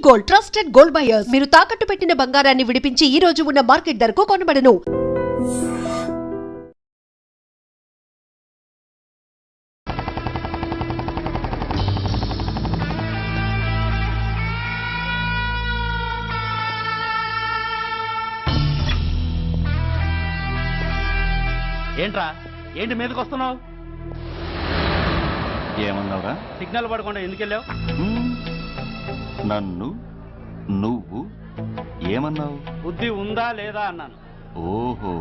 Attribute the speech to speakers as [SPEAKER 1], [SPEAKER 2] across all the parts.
[SPEAKER 1] Gold trusted gold buyers మీరు తాకట్టు పెట్టిన బంగారాన్ని విడిపించి ఈ రోజు ఉన్న మార్కెట్ ధరకు కొనబడను.
[SPEAKER 2] ఏంట్రా ఏంటి మీదకి వస్తున్నావు?
[SPEAKER 3] ఏమన్నావురా?
[SPEAKER 2] సిగ్నల్ పడకుండా ఎందుకు వెళ్ళావు?
[SPEAKER 3] నన్ను నువ్వు ఏమన్నావు?
[SPEAKER 2] బుద్ధి ఉందా లేదా అన్నాను.
[SPEAKER 3] ఓహో,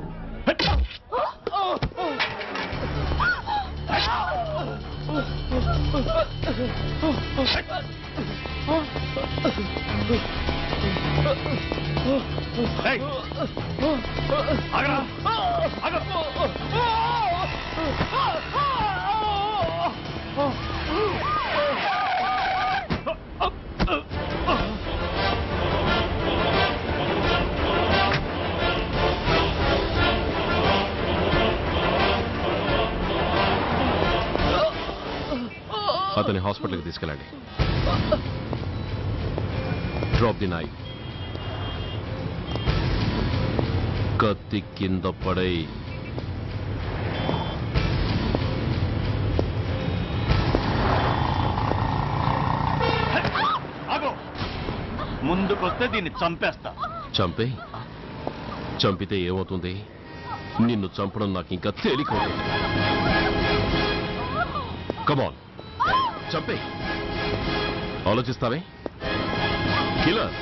[SPEAKER 4] అతని హాస్పిటల్కి తీసుకెళ్ళండి. Drop the knife. కత్తి కింద పడై.
[SPEAKER 3] ముందుకొస్తే దీన్ని చంపేస్తా.
[SPEAKER 4] చంపే. చంపితే ఏమవుతుంది? నిన్ను చంపడం నాకు ఇంకా తేలికవుతుంది. కమాన్, చంపే. ఆలోచిస్తావే కిల్లర్?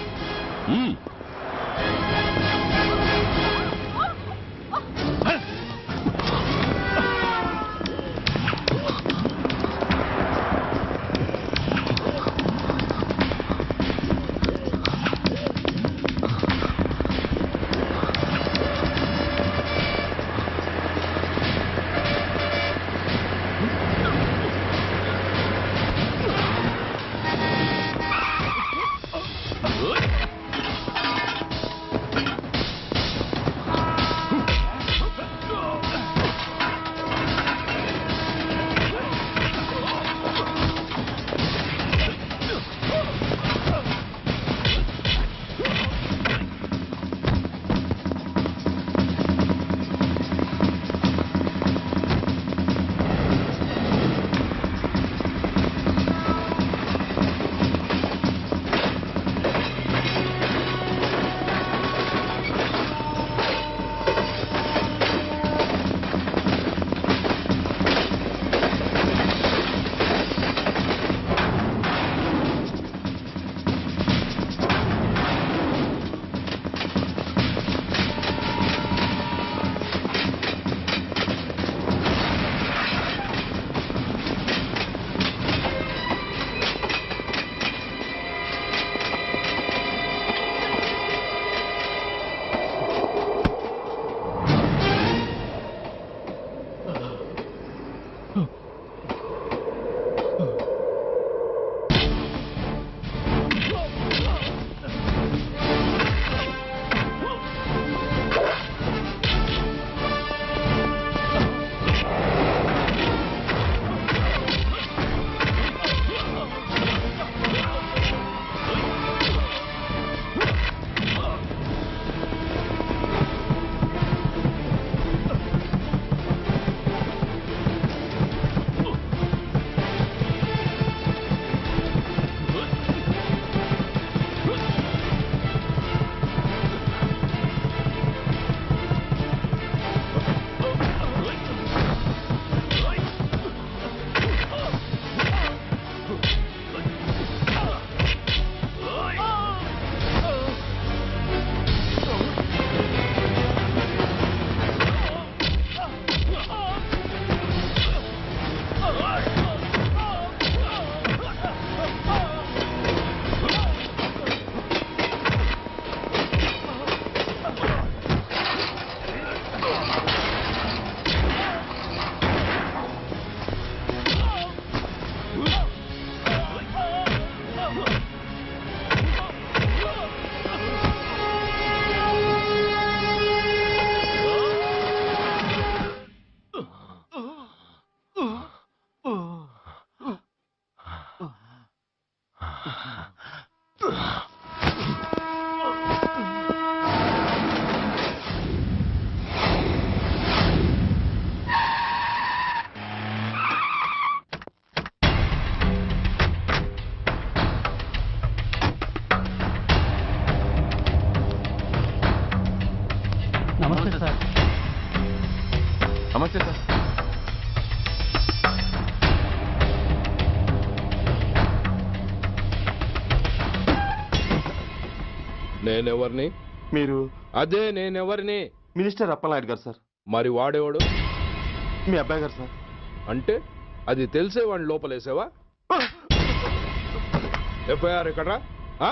[SPEAKER 5] నేనెవరిని?
[SPEAKER 3] మీరు
[SPEAKER 5] అదే నేనెవరిని?
[SPEAKER 3] మినిస్టర్ అప్పలనాయుడు గారు సార్.
[SPEAKER 5] మరి వాడేవాడు?
[SPEAKER 3] మీ అబ్బాయి గారు సార్.
[SPEAKER 5] అంటే అది తెలిసే వాడిని లోపలేసావా? ఎఫ్ఐఆర్ ఎక్కడ్రా? ఆ?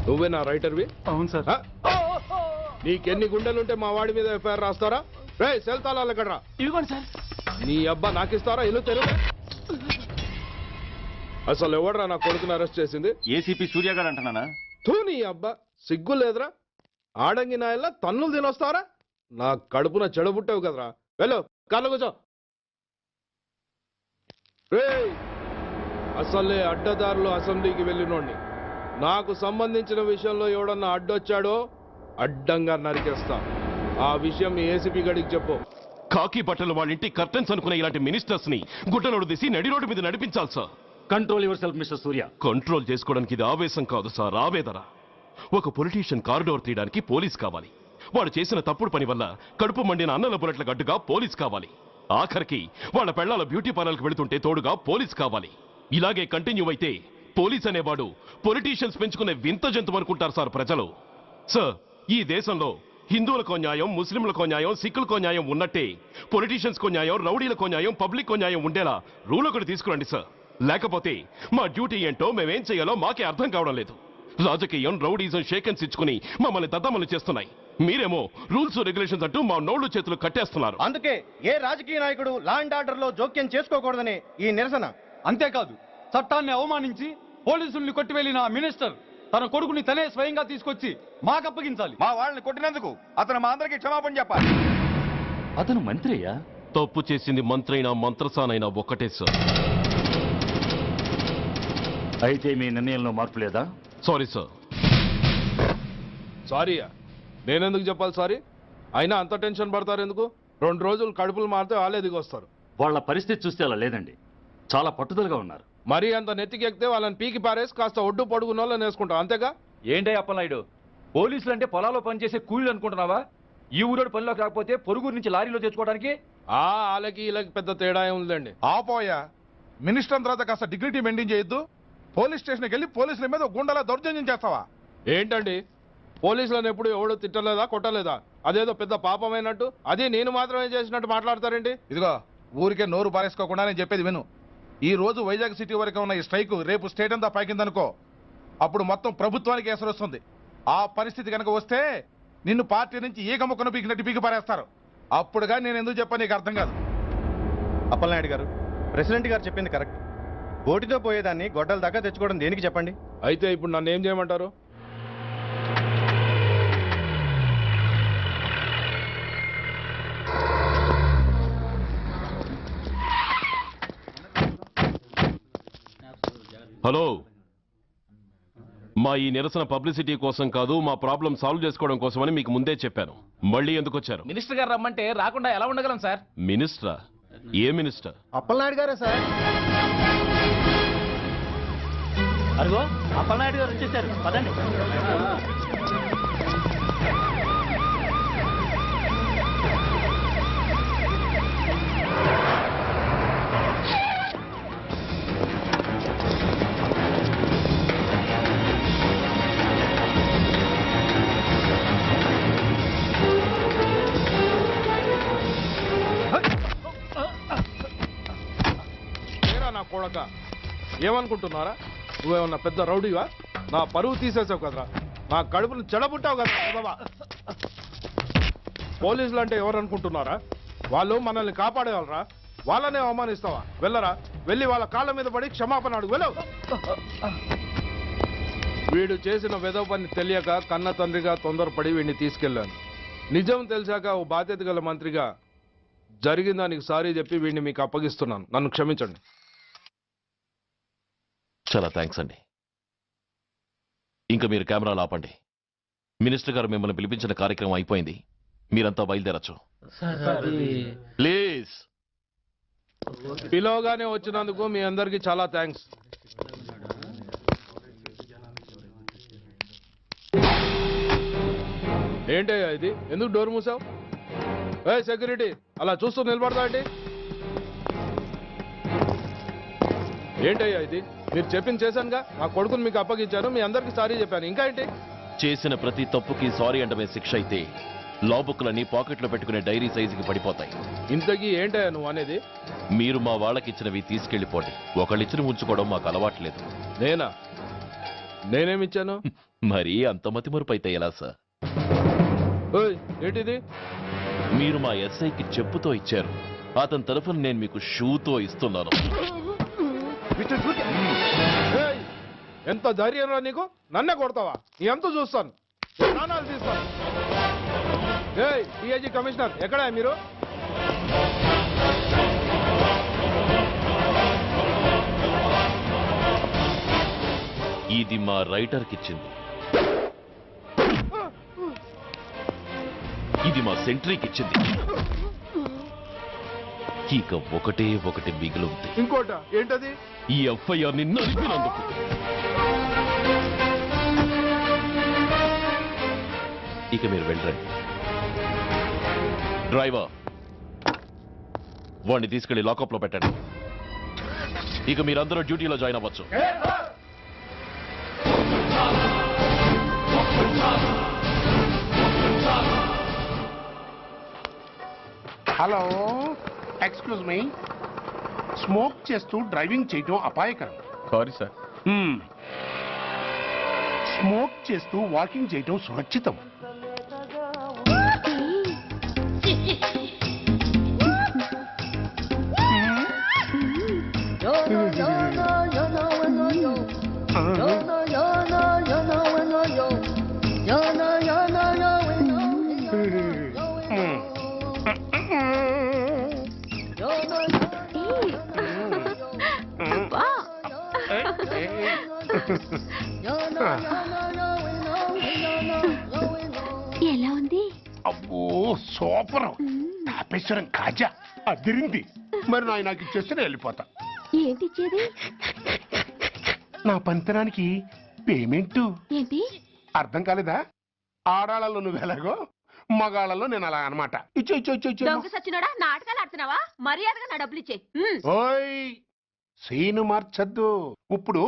[SPEAKER 5] నువ్వే నా రైటర్వి?
[SPEAKER 2] అవును సార్.
[SPEAKER 5] ఆ? నీకెన్ని గుండెలుంటే మా వాడి మీద ఎఫ్ఐఆర్ రాస్తారా? రే సెల్ తాళాలు ఎక్కడ్రా?
[SPEAKER 2] ఇదిగోండి సార్.
[SPEAKER 5] నీ అబ్బా నాకిస్తారా? ఇల్లు తెరువు. అసలు ఎవడ్రా నా కొడుకుని అరెస్ట్ చేసింది?
[SPEAKER 3] ఏసీపీ సూర్య గారు అంటున్నానా?
[SPEAKER 5] తూ నీ అబ్బా సిగ్గు లేదురా? ఆడంగి నాయల్లా తన్నులు తినొస్తారా? నా కడుపున చెడబుట్టావు కదరా. వెళ్ళు కార్లో కూర్చో. రేయ్ అసలే అడ్డదారులు అసెంబ్లీకి వెళ్ళినోడిని. నాకు సంబంధించిన విషయంలో ఎవడన్నా అడ్డొచ్చాడో అడ్డంగా నరికేస్తా. ఆ విషయం మీ ఏసీపీ గడికి చెప్పు.
[SPEAKER 4] కాకి బట్టలు వాళ్ళ ఇంటి కర్టెన్స్ అనుకునే ఇలాంటి మినిస్టర్స్ ని గుడ్డలోడు తీసి నడి రోడ్డు మీద నడిపించాలి sir.
[SPEAKER 2] Control your self mister Surya.
[SPEAKER 4] Control చేసుకోవడానికి ఇది ఆవేశం కాదు సార్, ఆవేదన. ఒక పొలిటీషియన్ కారిడోర్ తీయడానికి పోలీస్ కావాలి. వాడు చేసిన తప్పుడు పని వల్ల కడుపు మండిన అన్నల బుల్లెట్ల గడ్డుగా పోలీస్ కావాలి. ఆఖరికి వాళ్ళ పెళ్లాల బ్యూటీ పార్లర్కి వెళుతుంటే తోడుగా పోలీస్ కావాలి. ఇలాగే కంటిన్యూ అయితే పోలీస్ అనేవాడు పొలిటీషియన్స్ పెంచుకునే వింత జంతువు అనుకుంటారు సార్ ప్రజలు. సార్ ఈ దేశంలో హిందువులకో న్యాయం, ముస్లింలకో న్యాయం, సిక్కులకో న్యాయం ఉన్నట్టే పొలిటీషియన్స్కో న్యాయం, రౌడీలకో న్యాయం, పబ్లిక్కో న్యాయం ఉండేలా రూల్ ఒకటి తీసుకురండి సార్. లేకపోతే మా డ్యూటీ ఏంటో మేమేం చేయాలో మాకే అర్థం కావడం లేదు. రాజకీయం, రౌడీజం షేకెన్స్ ఇచ్చుకుని మమ్మల్ని దద్దమలు చేస్తున్నాయి. మీరేమో రూల్స్ రెగ్యులేషన్స్ అంటూ మా నోళ్లు చేతులు కట్టేస్తున్నారు.
[SPEAKER 6] అందుకే ఏ రాజకీయ నాయకుడు లా అండ్ ఆర్డర్ లో జోక్యం చేసుకోకూడదని ఈ నిరసన.
[SPEAKER 7] అంతేకాదు, చట్టాన్ని అవమానించి పోలీసుల్ని కొట్టివెళ్లిన ఆ మినిస్టర్ తన కొడుకుని తనే స్వయంగా తీసుకొచ్చి మాకు అప్పగించాలి.
[SPEAKER 8] మా వాళ్ళని కొట్టినందుకు అతను మా అందరికీ క్షమాపణ చెప్పాలి.
[SPEAKER 3] అతను మంత్రి అయ్యా.
[SPEAKER 4] తప్పు చేసింది మంత్రైనా మంత్రసానైనా ఒక్కటే సార్.
[SPEAKER 2] అయితే మీ నిర్ణయంలో మార్పు లేదా?
[SPEAKER 4] Sorry sir.
[SPEAKER 5] సారీయా? నేనెందుకు చెప్పాలి సారీ? అయినా అంత టెన్షన్ పడతారు ఎందుకు? 2 రోజులు కడుపులు మారితే వాళ్ళే దిగొస్తారు.
[SPEAKER 2] వాళ్ళ పరిస్థితి చూస్తే అలా లేదండి, చాలా పట్టుదలగా ఉన్నారు.
[SPEAKER 5] మరీ అంత నెత్తికెక్కితే వాళ్ళని పీకి పారేసి కాస్త ఒడ్డు పొడుగున్న వాళ్ళని వేసుకుంటాం, అంతేగా?
[SPEAKER 7] ఏంటే అప్పలనాయుడు, పోలీసులు అంటే పొలాల్లో పనిచేసే కూలీలు అనుకుంటున్నావా? ఈ ఊరోడు పనిలోకి రాకపోతే పొరుగురు నుంచి లారీలో తెచ్చుకోవడానికి
[SPEAKER 5] వాళ్ళకి వీళ్ళకి పెద్ద తేడా ఉందండి.
[SPEAKER 8] ఆపోయా, మినిస్టర్ తర్వాత కాస్త డిగ్నిటీ మెయింటైన్ చేయొద్దు. పోలీస్ స్టేషన్కి వెళ్ళి పోలీసుల మీద గుండెలా దౌర్జన్యం చేస్తావా?
[SPEAKER 5] ఏంటండి పోలీసులను ఎప్పుడు ఎవడో తిట్టలేదా, కొట్టలేదా? అదేదో పెద్ద పాపమైనట్టు అది నేను మాత్రమే చేసినట్టు మాట్లాడతారేంటి?
[SPEAKER 8] ఇదిగో ఊరికే నోరు పారేసుకోకుండా నేను చెప్పేది విను. ఈ రోజు వైజాగ్ సిటీ వరకు ఉన్న ఈ స్ట్రైక్ రేపు స్టేట్ అంతా పైకిందనుకో, అప్పుడు మొత్తం ప్రభుత్వానికి ఎసరు వస్తుంది. ఆ పరిస్థితి కనుక వస్తే నిన్ను పార్టీ నుంచి ఈగ ముక్కను పీకినట్టు పీకి పారేస్తారు. అప్పుడుగా నేను ఎందుకు చెప్పాను నీకు అర్థం కాదు.
[SPEAKER 6] అప్పలనాయుడు గారు, ప్రెసిడెంట్ గారు చెప్పింది కరెక్ట్. గోటితో పోయేదాన్ని గొడ్డల దాకా తెచ్చుకోవడం దేనికి చెప్పండి?
[SPEAKER 5] అయితే ఇప్పుడు నన్ను ఏం చేయమంటారు?
[SPEAKER 4] హలో, మా ఈ నిరసన పబ్లిసిటీ కోసం కాదు, మా ప్రాబ్లం సాల్వ్ చేసుకోవడం కోసమని మీకు ముందే చెప్పాను. మళ్ళీ ఎందుకు వచ్చారు?
[SPEAKER 7] మినిస్టర్ గారు రమ్మంటే రాకుండా ఎలా ఉండగలం సార్?
[SPEAKER 4] మినిస్టరా? ఏ మినిస్టర్?
[SPEAKER 6] అప్పలనాయుడు గారే సార్.
[SPEAKER 2] అదిగో అప్పలనాయుడు గారు వచ్చేసారు, పదండి.
[SPEAKER 5] నా కొడక ఏమనుకుంటున్నారా? నువ్వేమన్నా పెద్ద రౌడీవా? నా పరువు తీసేసావు కదరా, నా కడుపును చెడబుట్టావు కదా బాబా. పోలీసులు అంటే ఎవరు అనుకుంటున్నారా? వాళ్ళు మనల్ని కాపాడేవాళ్ళరా? వాళ్ళనే అవమానిస్తావా? వెళ్ళరా, వెళ్ళి వాళ్ళ కాళ్ళ మీద పడి క్షమాపణ అడుగు, వెళ్ళవు. వీడు చేసిన వెధవ పని తెలియక కన్న తండ్రిగా తొందరపడి వీడిని తీసుకెళ్లాను. నిజం తెలిసాక ఓ బాధ్యత గల మంత్రిగా జరిగిన దానికి సారీ చెప్పి వీడిని మీకు అప్పగిస్తున్నాను. నన్ను క్షమించండి.
[SPEAKER 4] చాలా థ్యాంక్స్ అండి. ఇంకా మీరు కెమెరాలు ఆపండి. మినిస్టర్ గారు మిమ్మల్ని పిలిపించిన కార్యక్రమం అయిపోయింది, మీరంతా బయలుదేరచ్చు ప్లీజ్.
[SPEAKER 5] పిలవగానే వచ్చినందుకు మీ అందరికీ చాలా థ్యాంక్స్. ఏంటయ్యా ఇది? ఎందుకు డోర్ మూసావు? ఏ సెక్యూరిటీ, అలా చూస్తూ నిలబడతా ఏంటి? ఏంటయ్యా ఇది? మీరు చెప్పింది చేశానుగా, నా కొడుకుని మీకు అప్పగించాను, మీ అందరికి సారీ చెప్పాను, ఇంకా ఏంటి?
[SPEAKER 4] చేసిన ప్రతి తప్పుకి సారీ అంటమే శిక్ష అయితే లా బుక్లన్నీ పాకెట్లో పెట్టుకునే డైరీ సైజుకి పడిపోతాయి.
[SPEAKER 5] ఇంతకీ ఏంటయ్యా నువ్వు అనేది?
[SPEAKER 4] మీరు మా వాళ్ళకిచ్చినవి తీసుకెళ్లిపోండి. ఒకళ్ళిచ్చిన ఉంచుకోవడం మాకు అలవాట్లేదు.
[SPEAKER 5] నేనా? నేనేమిచ్చాను?
[SPEAKER 4] మరి అంత మతిమరుపు అయితే ఎలా సార్?
[SPEAKER 5] ఓయ్, ఏంటిది?
[SPEAKER 4] మీరు మా ఎస్ఐకి చెప్పుతో ఇచ్చారు, అతని తరఫున నేను మీకు షూతో ఇస్తున్నాను.
[SPEAKER 5] ఏయ్, ఎంత ధైర్యం రా నీకు? నన్నే కొడతావా? ఎంత చూస్తాను, ప్రాణాలు తీస్తాను. ఏయ్, డిఐజీ కమిషనర్ ఎక్కడా మీరు?
[SPEAKER 4] ఇది మా రైటర్కి ఇచ్చింది, ఇది మా సెంట్రీకి ఇచ్చింది. ఇక ఒకటే ఒకటి మిగిలి ఉంది.
[SPEAKER 5] ఇంకోట ఏంటది?
[SPEAKER 4] ఈ ఎఫ్ఐఆర్ ని నలిపినందుకు. ఇక మీరు వెళ్ళండి. డ్రైవర్, వాడిని తీసుకెళ్లి లాకప్ లో పెట్టండి. ఇక మీరందరూ డ్యూటీలో జాయిన్ అవ్వచ్చు.
[SPEAKER 9] Hello, excuse me. స్మోక్ చేస్తూ డ్రైవింగ్ చేయటం అపాయకరం.
[SPEAKER 6] Sorry sir.
[SPEAKER 9] స్మోక్ చేస్తూ వాకింగ్ చేయటం సురక్షితం.
[SPEAKER 10] ఎలా ఉంది?
[SPEAKER 9] అబ్బో సూపర్. తాపేశ్వరం కాజా అదిరింది. మరి నాకు ఇచ్చేస్తే నేను వెళ్ళిపోతా.
[SPEAKER 10] ఏంటి ఇచ్చేది?
[SPEAKER 9] నా పంతనానికి పేమెంట్.
[SPEAKER 10] ఏంటి
[SPEAKER 9] అర్థం కాలేదా? ఆడాళ్ళలో నువ్వు ఎలాగో, మగాళ్ళలో నేను అలా అనమాట. ఇచ్చో ఇచ్చో ఇచ్చో ఇచ్చో.
[SPEAKER 10] దొంగ సచ్చినోడా, నాటకాలు ఆడుతున్నావా? మర్యాదగా నా డబ్బులు ఇచ్చే.
[SPEAKER 9] ఓయ్, సీను మార్చద్దు. ఇప్పుడు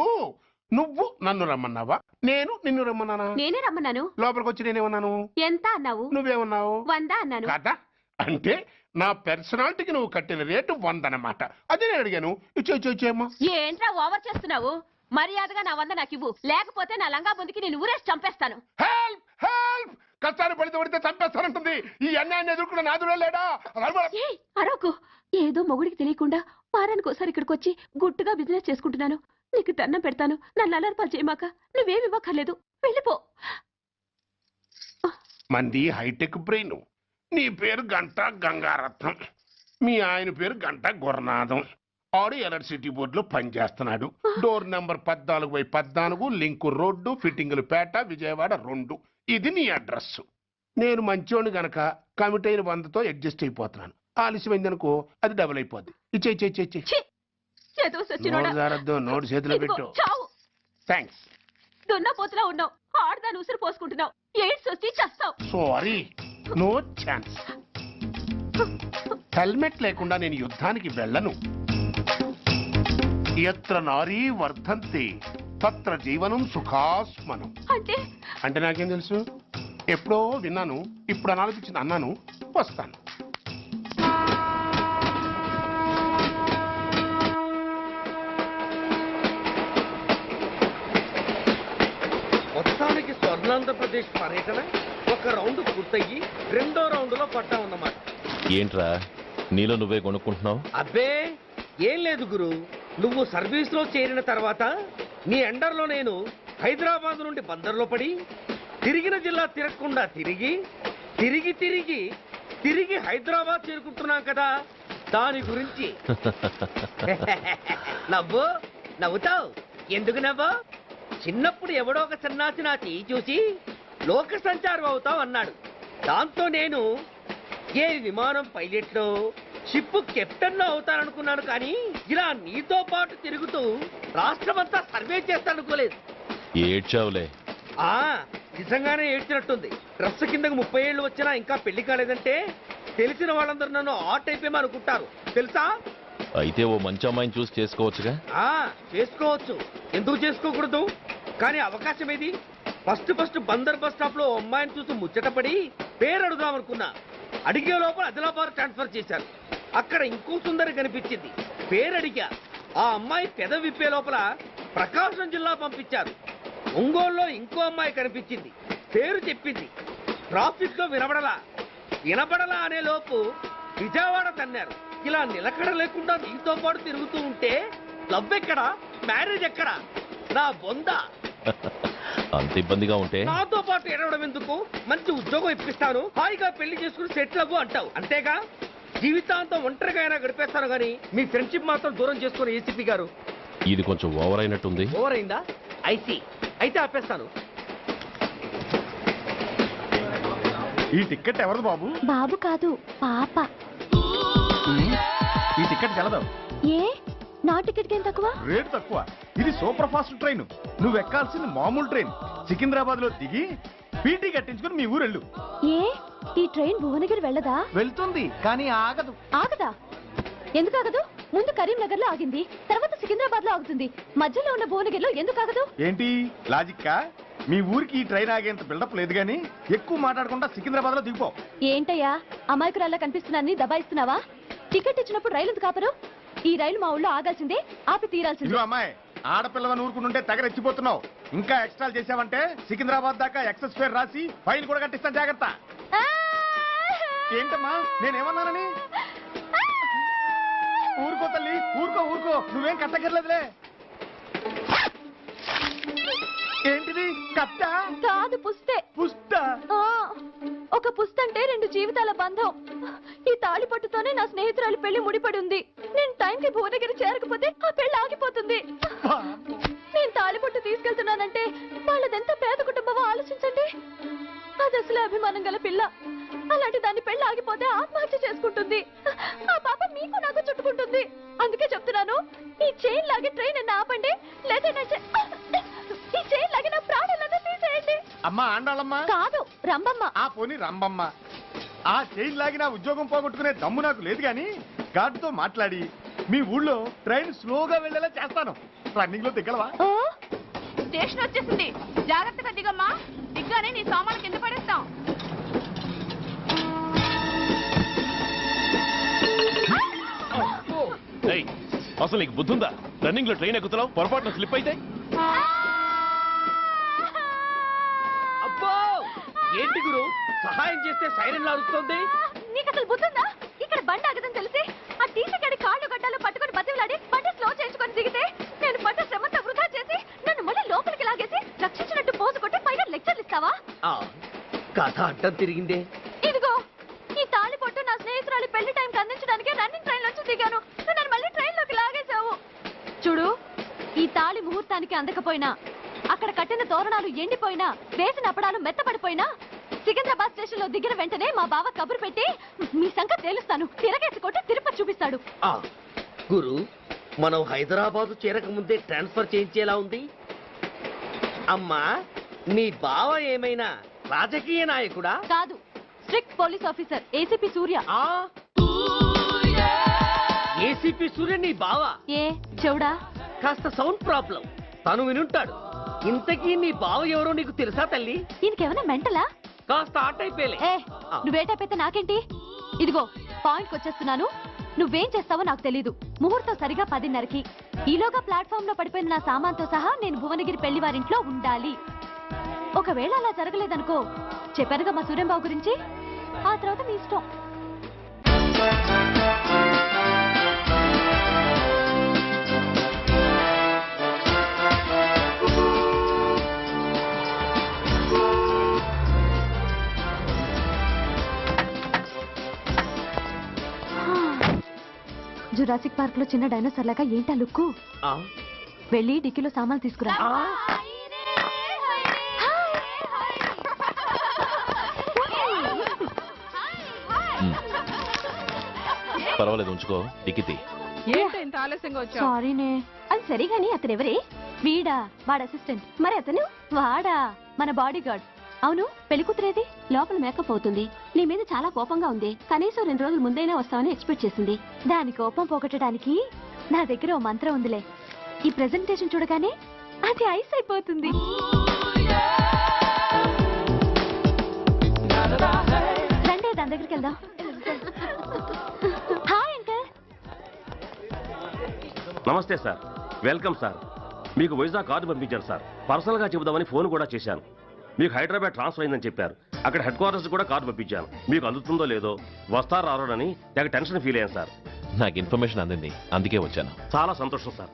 [SPEAKER 9] నువ్వు నన్ను రమ్మన్నావా, నేను నిన్ను రమ్మన్నానా?
[SPEAKER 10] నేనే రమ్మన్నాను.
[SPEAKER 9] లోపలికి వచ్చి నేనేమన్నాను?
[SPEAKER 10] ఎంత అన్నావు?
[SPEAKER 9] నువ్వేమన్నావు?
[SPEAKER 10] 100 అన్నాను.
[SPEAKER 9] కదా, అంటే నా పర్సనాలిటీకి నువ్వు కట్టిన రేటు 100 అన్నమాట. అదే నేను అడిగాను. ఇచ్చో ఇచ్చో ఇచ్చేమ్మా.
[SPEAKER 10] ఏంట్రా ఓవర్ చేస్తున్నావు? మర్యాదగా నా 100 నాకు ఇవ్వు, లేకపోతే నా లంగా బొందికి నేను ఊరేసి చంపేస్తాను.
[SPEAKER 9] Help help. కష్టాలు పడితే చంపేస్తానంటుంది. ఈ అన్యాయాన్ని ఎదుర్కొన్న నాదుడే లేడా?
[SPEAKER 10] ఏయ్, అరవకు. ఏదో మొగుడికి తెలియకుండా వారానికి ఒకసారి ఇక్కడికి వచ్చి గుట్టుగా బిజినెస్ చేసుకుంటున్నాను. నీకు దండం పెడతాను, నన్ను అలర్పాలు చేయమాక. నువ్వేమి ఇవ్వక్కర్లేదు, వెళ్ళిపో.
[SPEAKER 9] మంది హైటెక్ బ్రెయిన్. నీ పేరు గంట గంగారత్నం, మీ ఆయన పేరు గంట గురునాథం. ఆడు ఎలక్ట్రిసిటీ బోర్డులో పనిచేస్తున్నాడు. డోర్ నెంబర్ 14/14, లింకు రోడ్డు, ఫిట్టింగులు పేట, విజయవాడ 2. ఇది నీ అడ్రస్. నేను మంచోని గనక కమిట్ అయిన 100తో అడ్జస్ట్ అయిపోతున్నాను. ఆలస్యమైందనుకో అది డబుల్ అయిపోద్ది. ఇచ్చే నోటు చేతిలో పెట్టు. థ్యాంక్స్.
[SPEAKER 10] దున్నపోతులా ఉన్నావు, ఆడదాని ఉసురు పోసుకుంటున్నావు. ఎయిడ్స్ వచ్చి చస్తావు.
[SPEAKER 9] Sorry, no chance. హెల్మెట్ లేకుండా నేను యుద్ధానికి వెళ్ళను. ఎత్ర నారీ వర్ధంతి తత్ర జీవనం సుఖాస్మనం. అంటే నాకేం తెలుసు? ఎప్పుడో విన్నాను, ఇప్పుడు అనాలనిపించింది అన్నాను. వస్తాను.
[SPEAKER 2] మొత్తానికి స్వర్ణాంధ్రప్రదేశ్ పర్యటన ఒక రౌండ్ పూర్తయ్యి 2వ రౌండ్లో పడ్డా ఉన్నమాట.
[SPEAKER 4] ఏంట్రా నీలో నువ్వే కొనుక్కుంటున్నావు?
[SPEAKER 2] అబ్బే ఏం లేదు గురు, నువ్వు సర్వీస్ లో చేరిన తర్వాత నీ అండర్లో నేను హైదరాబాద్ నుండి బందర్లో పడి తిరిగిన జిల్లా తిరగకుండా తిరిగి తిరిగి తిరిగి తిరిగి హైదరాబాద్ చేరుకుంటున్నాం కదా, దాని గురించి. నవ్వు నవ్వుతావు ఎందుకు నవ్వు? చిన్నప్పుడు ఎవడో ఒక సన్నాసి నా చెయ్యి చూసి లోక సంచారం అవుతావు అన్నాడు. దాంతో నేను ఏ విమానం పైలట్లో షిప్ కెప్టెన్ అవుతాననుకున్నాను, కానీ ఇలా నీతో పాటు తిరుగుతూ రాష్ట్రమంతా సర్వే చేస్తానుకోలేదు.
[SPEAKER 4] ఏడ్చావులే.
[SPEAKER 2] నిజంగానే ఏడ్చినట్టుంది. డ్రెస్ కిందకు 30 ఏళ్ళు వచ్చినా ఇంకా పెళ్లి కాలేదంటే తెలిసిన వాళ్ళందరూ నన్ను ఆ టైప్ ఏమో అనుకుంటారు తెలుసా.
[SPEAKER 4] అయితే ఓ మంచి అమ్మాయిని చూసి చేసుకోవచ్చుగా.
[SPEAKER 2] చేసుకోవచ్చు, ఎందుకు చేసుకోకూడదు? కానీ అవకాశం ఏది? ఫస్ట్ బందర్ బస్ స్టాప్ లో అమ్మాయిని చూసి ముచ్చటపడి పేరు అడుగుదాం అనుకున్నా. అడిగే లోపల ఆదిలాబాద్ ట్రాన్స్ఫర్ చేశారు. అక్కడ ఇంకో సుందరి కనిపించింది, పేరు అడిగా. ఆ అమ్మాయి పెద విప్పే లోపల ప్రకాశం జిల్లా పంపించారు. ఒంగోలులో ఇంకో అమ్మాయి కనిపించింది, పేరు చెప్పింది. ట్రాఫిక్ లో వినబడలా అనే లోపు విజయవాడ తన్నారు. ఇలా నిలకడ లేకుండా నీతో పాటు తిరుగుతూ ఉంటే లవ్ ఎక్కడా, మ్యారేజ్ ఎక్కడా? నా బొంద.
[SPEAKER 4] అంత ఇబ్బందిగా ఉంటే
[SPEAKER 2] నాతో పాటు ఎడవడం ఎందుకు? మంచి ఉద్యోగం ఇప్పిస్తాను, హాయిగా పెళ్లి చేసుకుని సెటిల్ అవ్వు అంటావు అంతేగా. జీవితాంతం ఒంటరిగా అయినా గడిపేస్తాను గానీ మీ ఫ్రెండ్షిప్ మాత్రం దూరం చేసుకుని ఏసీపీ గారు.
[SPEAKER 4] ఇది కొంచెం ఓవర్ అయినట్టుంది.
[SPEAKER 2] ఓవర్ అయిందా? అయితే ఆపేస్తాను.
[SPEAKER 6] ఈ టికెట్ ఎవరిది బాబు?
[SPEAKER 10] బాబు కాదు, పాప.
[SPEAKER 6] ఈ టికెట్ గలదు.
[SPEAKER 10] ఏ నా టికెట్ ఏం తక్కువ?
[SPEAKER 6] రేటు తక్కువ. ఇది సూపర్ ఫాస్ట్ ట్రైన్. నువ్వు ఎక్కాల్సింది మామూలు ట్రైన్. సికింద్రాబాద్ లో దిగి పీటీ కట్టించుకుని మీ ఊరెళ్ళు.
[SPEAKER 10] ఏ ఈ ట్రైన్ భువనగిరి వెళ్ళదా?
[SPEAKER 6] వెళ్తుంది కానీ ఆగదు.
[SPEAKER 10] ఆగదా? ఎందుకు ఆగదు? ముందు కరీంనగర్ లో ఆగింది, తర్వాత సికింద్రాబాద్ లో ఆగుతుంది. మధ్యలో ఉన్న భువనగిరిలో ఎందుకు ఆగదు?
[SPEAKER 6] ఏంటి లాజిక్కా? మీ ఊరికి ఈ ట్రైన్ ఆగేంత బిల్డప్ లేదు గానీ ఎక్కువ మాట్లాడకుండా సికింద్రాబాద్ లో దిగిపో.
[SPEAKER 10] ఏంటయ్యా అమాయకురాల్లా కనిపిస్తున్నానని దబాయిస్తున్నావా? టికెట్ ఇచ్చినప్పుడు రైలు ఎందుకు ఆపరు? ఈ రైలు మా ఊళ్ళో ఆగాల్సిందే, ఆపి తీరాల్సిందే.
[SPEAKER 6] ఇదిగో అమ్మాయి, ఆడపిల్లగా ఊరుకుంటుంటే తెగరెచ్చిపోతున్నావు. ఇంకా ఎక్స్ట్రాలు చేసావంటే సికింద్రాబాద్ దాకా ఎక్సెస్ ఫేర్ రాసి ఫైన్ కూడా కట్టిస్తాను, జాగ్రత్త. ఏంటమ్మా నేనేమన్నానని? ఊరుకో తల్లి, ఊరుకో, నువ్వేం కట్టగర్లేదులే. ఏంటిది? కట్ట
[SPEAKER 10] కాదు, పుస్తే.
[SPEAKER 6] పుష్ట?
[SPEAKER 10] ఒక పుస్తంటే 2 జీవితాల బంధం. ఈ తాళి పట్టుతోనే నా స్నేహితురాలి పెళ్లి ముడిపడి ఉంది. నేను టైంకి భువనగిరి చేరకపోతే ఆ పెళ్లి ఆగిపోతుంది. నేను తాళిపట్టు తీసుకెళ్తున్నానంటే వాళ్ళదెంత పేద కుటుంబమో ఆలోచించండి. అది అసలు అభిమానం గల పిల్ల. అలాంటి దాన్ని పెళ్లి ఆగిపోతే ఆత్మహత్య చేసుకుంటుంది. ఆ పాప మీకు నాకు చుట్టుకుంటుంది. అందుకే చెప్తున్నాను, ఈ చైన్ లాగే ట్రైన్ అన్న ఆపండి, లేదా ఈ చైన్ లాగే నా ప్రాణాలన్నా తీసేయండి.
[SPEAKER 6] అమ్మా ఆండాళ్ళమ్మ
[SPEAKER 10] కాదు, రంబమ్మ.
[SPEAKER 6] ఆ పోని రంబమ్మ. ఆ చైన్ లాగి నా ఉద్యోగం పోగొట్టుకునే దమ్ము నాకు లేదు గాని గార్డుతో మాట్లాడి మీ ఊళ్ళో ట్రైన్ స్లోగా వెళ్ళేలా చేస్తాను. రన్నింగ్ లో దిగలవా?
[SPEAKER 10] స్టేషన్ వచ్చేసింది, జాగ్రత్తగా దిగమ్మా. దిగ్గానే నీ సామాన్లు కింద పడేస్తాం.
[SPEAKER 4] అసలు నీకు బుద్ధుందా? రన్నింగ్ లో ట్రైన్ ఎక్కుతున్నావు, పొరపాటున స్లిప్ అయితే?
[SPEAKER 2] అబ్బో ఏంటి గురు, సహాయం చేస్తే సైరన్ లాగుతుంది.
[SPEAKER 10] నీకు అసలు బుద్ధుందా? ఇక్కడ బండి ఆగదని తెలిసి ఆ టీసీగాడి కాళ్ళు గడ్డలు పట్టుకుని బతిలాడి బండి స్లో చేసుకుని దిగితే నేను పడ్డ శ్రమంతా వృధా చేసి నన్ను మళ్ళీ లోపలికి లాగేసి రక్షించినట్టు పోసు కొట్టి పైగా లెక్చర్లు ఇస్తావా?
[SPEAKER 2] కథ అడ్డం తిరిగిందే.
[SPEAKER 10] ఇదిగో ఈ తాళి పొట్టు నా స్నేహితురాలి పెళ్లి టైంకి అందించడానికి రన్నింగ్ ట్రైన్ నుంచి దిగాను. నన్ను మళ్ళీ ట్రైన్ లోకి లాగేశావు. చూడు, ఈ తాళి ముహూర్తానికి అందకపోయినా, అక్కడ కట్టిన తోరణాలు ఎండిపోయినా, వేసిన అప్పడాలు మెత్తపడిపోయినా, సికింద్రాబాద్ స్టేషన్ లో దిగిన వెంటనే మా బావ కబురు పెట్టి మీ సంగతి తేలుస్తాను, తిరగేసి కొట్టి తిరుపతి చూపిస్తాడు.
[SPEAKER 2] గురు, మనం హైదరాబాద్ చేరక ముందే ట్రాన్స్ఫర్ చేయించేలా ఉంది. అమ్మా, నీ బావ ఏమైనా రాజకీయ నాయకుడా?
[SPEAKER 10] కాదు, స్ట్రిక్ట్ పోలీస్ ఆఫీసర్, ఏసీపీ సూర్య.
[SPEAKER 2] ఏసీపీ సూర్య నీ బావ?
[SPEAKER 10] ఏ చెవుడా?
[SPEAKER 2] కాస్త సౌండ్ ప్రాబ్లం, తను వినుంటాడు. ఇంతకీ నీ బావ ఎవరో నీకు తెలుసా తల్లి?
[SPEAKER 10] ఈయనకేమైనా మెంటలా?
[SPEAKER 2] కాస్త ఆటైపోయలే.
[SPEAKER 10] నువ్వేటైపోతే నాకేంటి? ఇదిగో పాయింట్కి వచ్చేస్తున్నాను. నువ్వేం చేస్తావో నాకు తెలీదు. ముహూర్తం సరిగా 10:30కి. ఈలోగా ప్లాట్ఫామ్ లో పడిపోయిన నా సామాన్తో సహా నేను భువనగిరి పెళ్లి వారింట్లో ఉండాలి. ఒకవేళ అలా జరగలేదనుకో, చెప్పానుగా మా సూర్యంబాబు గురించి, ఆ తర్వాత మీ ఇష్టం. జురాసిక్ పార్క్ లో చిన్న డైనోసార్ లాగా ఏంటా లుక్కు? వెళ్ళి డిక్కీలో సామాన్లు తీసుకురా.
[SPEAKER 4] పర్వాలేదు, ఉంచుకో. డిక్కితి.
[SPEAKER 10] సారీనే. అది సరిగాని అతను ఎవరే? వీడా, వాడు అసిస్టెంట్. మరి అతను? వాడా, మన బాడీ గార్డ్. అవును, పెళ్లి కూతురేది? లోపల మేకప్ అవుతుంది. నీ మీద చాలా కోపంగా ఉంది. కనీసం 2 రోజుల ముందైనా వస్తామని ఎక్స్పెక్ట్ చేసింది. దాని కోపం పోగొట్టడానికి నా దగ్గర ఓ మంత్రం ఉందిలే. ఈ ప్రెజెంటేషన్ చూడగానే అది ఐస్ అయిపోతుంది. రండి దాని దగ్గరికి వెళ్దాం. Hi uncle.
[SPEAKER 4] నమస్తే సార్, వెల్కమ్ సార్. మీకు వైజాగ్ కార్డు పంపించారు సార్. పర్సనల్ గా చెబుదామని ఫోన్ కూడా చేశాను. మీకు హైదరాబాద్ ట్రాన్స్ఫర్ అయిందని చెప్పారు. అక్కడ హెడ్ క్వార్టర్స్ కూడా కార్డు పంపించాను. మీకు అందుతుందో లేదో, వస్తారో రారోనని తెగ టెన్షన్ ఫీల్ అయ్యాను సార్.
[SPEAKER 11] నాకు ఇన్ఫర్మేషన్ అందింది, అందుకే వచ్చాను.
[SPEAKER 4] చాలా సంతోషం సార్.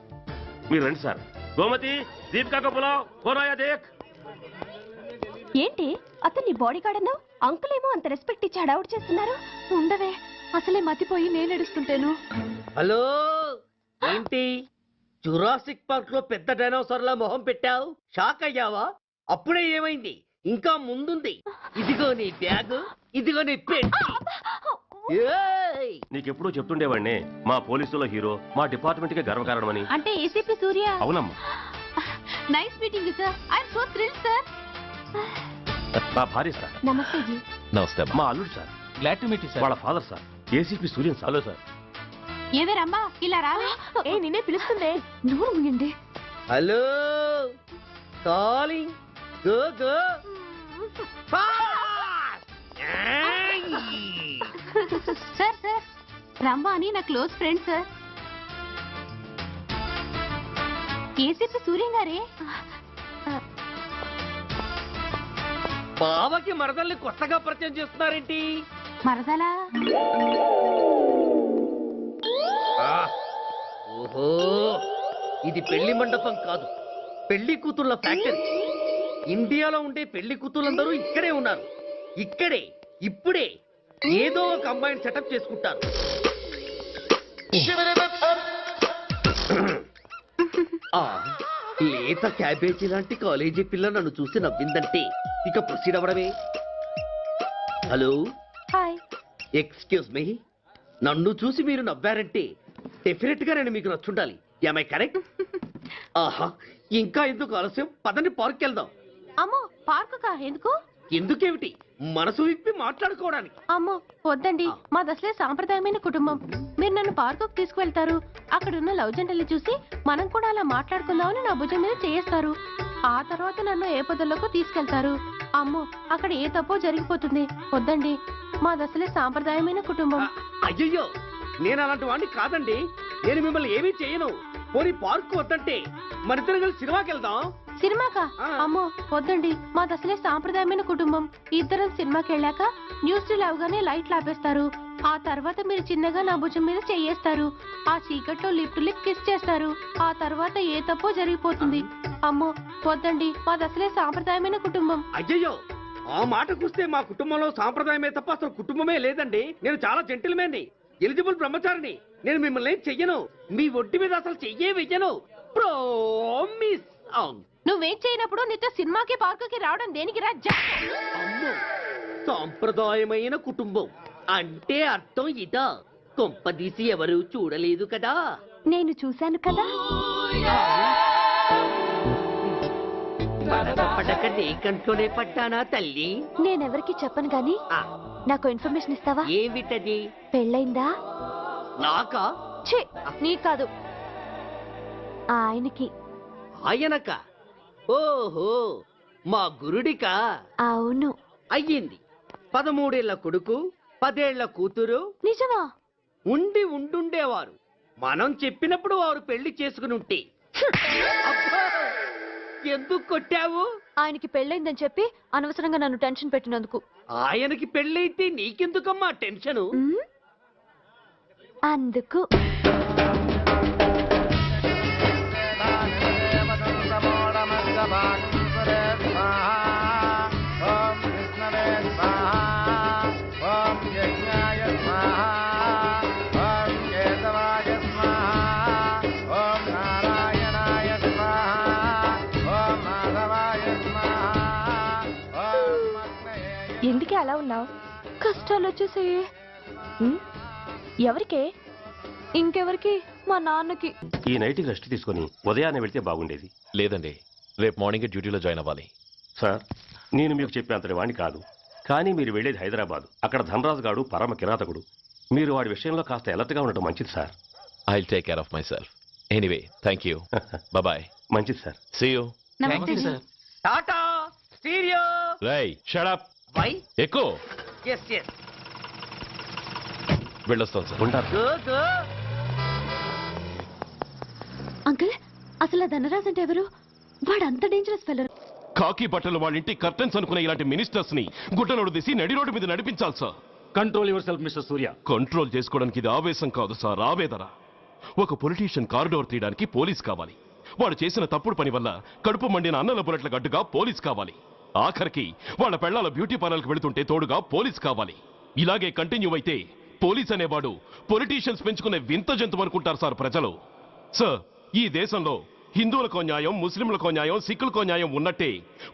[SPEAKER 4] మీరు రండి సార్. గోమతి, దీపికా కపులావ్, కోరాయా దేక్.
[SPEAKER 10] ఏంటి అతను నీ బాడీ గార్డ్ అన్నావు? అంకుల్ ఏమో అంత రెస్పెక్ట్ ఇచ్చి హడావుడు చేస్తున్నారు. ఉండవే, అసలే మతిపోయి నేను ఎడుస్తుంటాను.
[SPEAKER 2] హలో, ఏంటి జురాసిక్ పార్క్ లో పెద్ద డైనోసార్ లా మొహం పెట్టావు? షాక్ అయ్యావా? అప్పుడే ఏమైంది? ఇంకా ముందుంది. ఇదిగో నీ బ్యాగ్, ఇదిగో నీ పెట్టి.
[SPEAKER 4] నీకెప్పుడూ చెప్తుండేవాడిని, మా పోలీసులో హీరో, మా డిపార్ట్మెంట్ కే గర్వకారణమని.
[SPEAKER 10] అంటే ఏసీపీ సూర్య.
[SPEAKER 4] అవునమ్మా.
[SPEAKER 10] Nice meeting sir. I am so thrilled sir.
[SPEAKER 4] మా భార్య సార్.
[SPEAKER 10] నమస్తే జీ.
[SPEAKER 11] నమస్తే.
[SPEAKER 4] మా అల్లుడు sir.
[SPEAKER 11] Glad to meet you sir.
[SPEAKER 4] వాళ్ళ father sir, ACP Suryan sir. Hello sir.
[SPEAKER 10] ఏవేరమ్మా ఇలా రావే? ఏ నిన్నే పిలుస్తుందే. నోరు ముయండి.
[SPEAKER 2] Hello, calling. Go go.
[SPEAKER 10] Sir sir, రమ్మ అని నా close friend sir. ACP Suryam గారే.
[SPEAKER 2] బావకి మరదల్ని కొత్తగా పరిచయం చేస్తున్నారేంటి?
[SPEAKER 10] మరదలా?
[SPEAKER 2] ఓహో, ఇది పెళ్లి మండపం కాదు, పెళ్లి కూతుళ్ళ ఫ్యాక్టరీ. ఇండియాలో ఉండే పెళ్లి కూతుళ్ళందరూ ఇక్కడే ఉన్నారు. ఇక్కడే ఇప్పుడే ఏదో ఒక అమ్మాయిని సెటప్ చేసుకుంటారు. ఆ లేత క్యాబేజీ లాంటి కాలేజీ పిల్ల నన్ను చూసి నవ్విందంటే ఇక ప్రొసీడ్ అవ్వడమే. Hello,
[SPEAKER 10] hi.
[SPEAKER 2] ఎక్స్క్యూజ్ మీ, నన్ను చూసి మీరు నవ్వారంటే డెఫినెట్ గా నేను మీకు నచ్చుండాలి. Am I correct? ఆహా, ఇంకా ఎందుకు ఆలస్యం? పదండి పార్క్ వెళ్దాం.
[SPEAKER 10] అమ్మో, పార్కుకా? ఎందుకు?
[SPEAKER 2] ఎందుకేమిటి, మనసు విప్పి మాట్లాడుకోవడానికి.
[SPEAKER 10] అమ్మో వద్దండి, మాది అసలే సాంప్రదాయమైన కుటుంబం. మీరు నన్ను పార్కుకు తీసుకువెళ్తారు, అక్కడున్న లవ్ జంటల్ని చూసి మనం కూడా అలా మాట్లాడుకుందామని నా భుజం మీద చేస్తారు. ఆ తర్వాత నన్ను ఏ పొదల్లోకి తీసుకెళ్తారు. అమ్మో, అక్కడ ఏ తప్పో జరిగిపోతుంది. వద్దండి, మాది అసలే సాంప్రదాయమైన కుటుంబం.
[SPEAKER 2] అయ్యయ్యో, నేను అలాంటి వాడిని కాదండి. నేను మిమ్మల్ని ఏమీ చేయను. పోనీ పార్క్ వద్దంటే మరిద్దరం కలిసి సినిమాకి వెళ్దాం.
[SPEAKER 10] సినిమాకా? అమ్మో వద్దండి, మాది అసలే సాంప్రదాయమైన కుటుంబం. ఇద్దరం సినిమాకి వెళ్ళాక న్యూస్ అవగానే లైట్లు ఆపేస్తారు. ఆ తర్వాత మీరు చిన్నగా నా భుజం మీద చెయ్యేస్తారు. ఆ చీకట్లో లిప్ టు లిప్ కిస్ చేస్తారు. ఆ తర్వాత ఏ తప్పో జరిగిపోతుంది. అమ్మో వద్దండి, మాది అసలే సాంప్రదాయమైన కుటుంబం.
[SPEAKER 2] అయ్యయ్యో, ఆ మాటకొస్తే మా కుటుంబంలో సాంప్రదాయమే తప్ప అసలు కుటుంబమే లేదండి. నేను చాలా జెంటిల్మెన్ని, ఎలిజిబుల్ బ్రహ్మచారిని. నేను మిమ్మల్ని ఏం చెయ్యను. మీ ఒంటి మీద అసలు చెయ్యే వెయ్యను. ప్రామిస్.
[SPEAKER 10] నువ్వేం చేయనప్పుడు నీతో సినిమాకి పార్కుకి రావడం దేనికి రా?
[SPEAKER 2] అమ్మో, సాంప్రదాయమైన కుటుంబం అంటే అర్థం ఇదా? కొంపదీసి ఎవరు చూడలేదు కదా?
[SPEAKER 10] నేను చూశాను కదా.
[SPEAKER 2] పడక నీ కంట్లోనే పట్టానా తల్లి?
[SPEAKER 10] నేనెవరికి చెప్పను గాని నాకు ఇన్ఫర్మేషన్ ఇస్తావా?
[SPEAKER 2] ఏమిటది?
[SPEAKER 10] పెళ్ళైందా?
[SPEAKER 2] నాకా?
[SPEAKER 10] ఛీ, నీ కాదు, ఆయనకి.
[SPEAKER 2] ఆయనక? ఓహో, మా గురుడికా?
[SPEAKER 10] అవును.
[SPEAKER 2] అయ్యింది. 13 ఏళ్ల కొడుకు, 10 ఏళ్ల కూతురు.
[SPEAKER 10] నిజమా?
[SPEAKER 2] ఉండుండేవారు. మనం చెప్పినప్పుడు వారు పెళ్లి చేసుకుని ఉంటే. అబ్బా, ఎందుకు కొట్టావు?
[SPEAKER 10] ఆయనకి పెళ్ళైందని చెప్పి అనవసరంగా నన్ను టెన్షన్ పెట్టినందుకు.
[SPEAKER 2] ఆయనకి పెళ్ళైతే నీకెందుకమ్మా టెన్షను?
[SPEAKER 10] అందుకు. ఎందుకే అలా ఉన్నావు? కష్టాలు వచ్చేసాయి. ఎవరికే? ఇంకెవరికి? మా నాన్నకి.
[SPEAKER 4] ఈ నైట్ రెస్ట్ తీసుకొని ఉదయాన్నే వెళ్తే బాగుండేది.
[SPEAKER 11] లేదండి, రేపు మార్నింగ్ డ్యూటీలో జాయిన్ అవ్వాలి.
[SPEAKER 4] సార్,
[SPEAKER 12] నేను మీకు చెప్పేంతటి వాణ్ణి కాదు, కానీ మీరు వెళ్ళేది హైదరాబాద్. అక్కడ ధనరాజు గాడు పరమ కిరాతకుడు. మీరు వాడి విషయంలో కాస్త అలర్ట్గా ఉండటం మంచిది sir.
[SPEAKER 11] I take care of myself. Anyway thank you. Bye.
[SPEAKER 12] మంచిది సార్.
[SPEAKER 11] See you.
[SPEAKER 10] నమస్తే జీ.
[SPEAKER 2] Tata stereo.
[SPEAKER 11] రేయ్ షట్ అప్.
[SPEAKER 2] వై?
[SPEAKER 11] ఎక్కువ
[SPEAKER 2] ఎస్ ఎస్.
[SPEAKER 11] వెళ్ళొస్తాం సార్.
[SPEAKER 12] ఉంటారు.
[SPEAKER 2] Go go.
[SPEAKER 10] అంకుల్ అసలు ఆ ధనరాజ్ అంటే ఎవరు? వాడు అంత డేంజరస్ ఫెల్లర్.
[SPEAKER 4] కాకి బట్టలు వాళ్ళ ఇంటి కర్టెన్స్ అనుకునే ఇలాంటి మినిస్టర్స్ ని గుడ్డనోడు తీసి నడి రోడ్డు మీద నడిపించాలి sir.
[SPEAKER 12] Control your self mister Surya.
[SPEAKER 4] Control చేసుకోవడానికి ఇది ఆవేశం కాదు సార్, ఆవేదన. ఒక పొలిటీషియన్ కారిడోర్ తీయడానికి పోలీస్ కావాలి. వాడు చేసిన తప్పుడు పని వల్ల కడుపు మండిన అన్నల బుల్లెట్ల గడ్డుగా పోలీస్ కావాలి. ఆఖరికి వాళ్ళ పెళ్లాల బ్యూటీ పార్లర్కి వెళుతుంటే తోడుగా పోలీస్ కావాలి. ఇలాగే కంటిన్యూ అయితే పోలీస్ అనేవాడు పొలిటీషియన్స్ పెంచుకునే వింత జంతువు అనుకుంటారు సార్ ప్రజలు. సార్, ఈ దేశంలో హిందువులకో న్యాయం, ముస్లింలకో న్యాయం, సిక్కులకో న్యాయం ఉన్నట్టే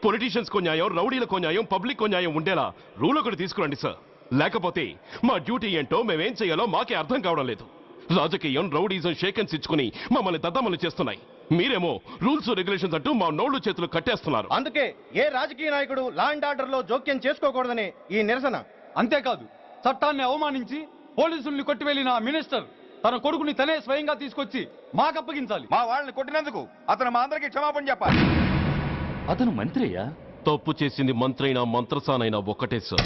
[SPEAKER 4] పొలిటీషియన్స్కో న్యాయం, రౌడీలకో న్యాయం, పబ్లిక్కో న్యాయం ఉండేలా రూల్ ఒకటి తీసుకురండి సార్. లేకపోతే మా డ్యూటీ ఏంటో మేమేం చేయాలో మాకే అర్థం కావడం లేదు. రాజకీయం, రౌడీజం షేకెన్స్ ఇచ్చుకుని మమ్మల్ని దద్దమలు చేస్తున్నాయి. మీరేమో రూల్స్ రెగ్యులేషన్స్ అంటూ మా నోళ్లు చేతులు కట్టేస్తున్నారు.
[SPEAKER 6] అందుకే ఏ రాజకీయ నాయకుడు లా అండ్ ఆర్డర్ లో జోక్యం చేసుకోకూడదని ఈ నిరసన.
[SPEAKER 7] అంతేకాదు, చట్టాన్ని అవమానించి పోలీసుల్ని కొట్టివెళ్లిన ఆ మినిస్టర్ తన కొడుకుని తనే స్వయంగా తీసుకొచ్చి మాకు అప్పగించాలి.
[SPEAKER 6] మా వాళ్ళని కొట్టినందుకు అతను మా అందరికి క్షమాపణ చెప్పాలి.
[SPEAKER 3] అతను మంత్రి అయ్యా.
[SPEAKER 4] తప్పు చేసింది మంత్రైనా మంత్రసానైనా ఒక్కటే సార్.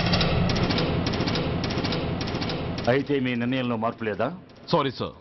[SPEAKER 3] అయితే మీ నిర్ణయంలో మార్పు లేదా?
[SPEAKER 4] Sorry sir,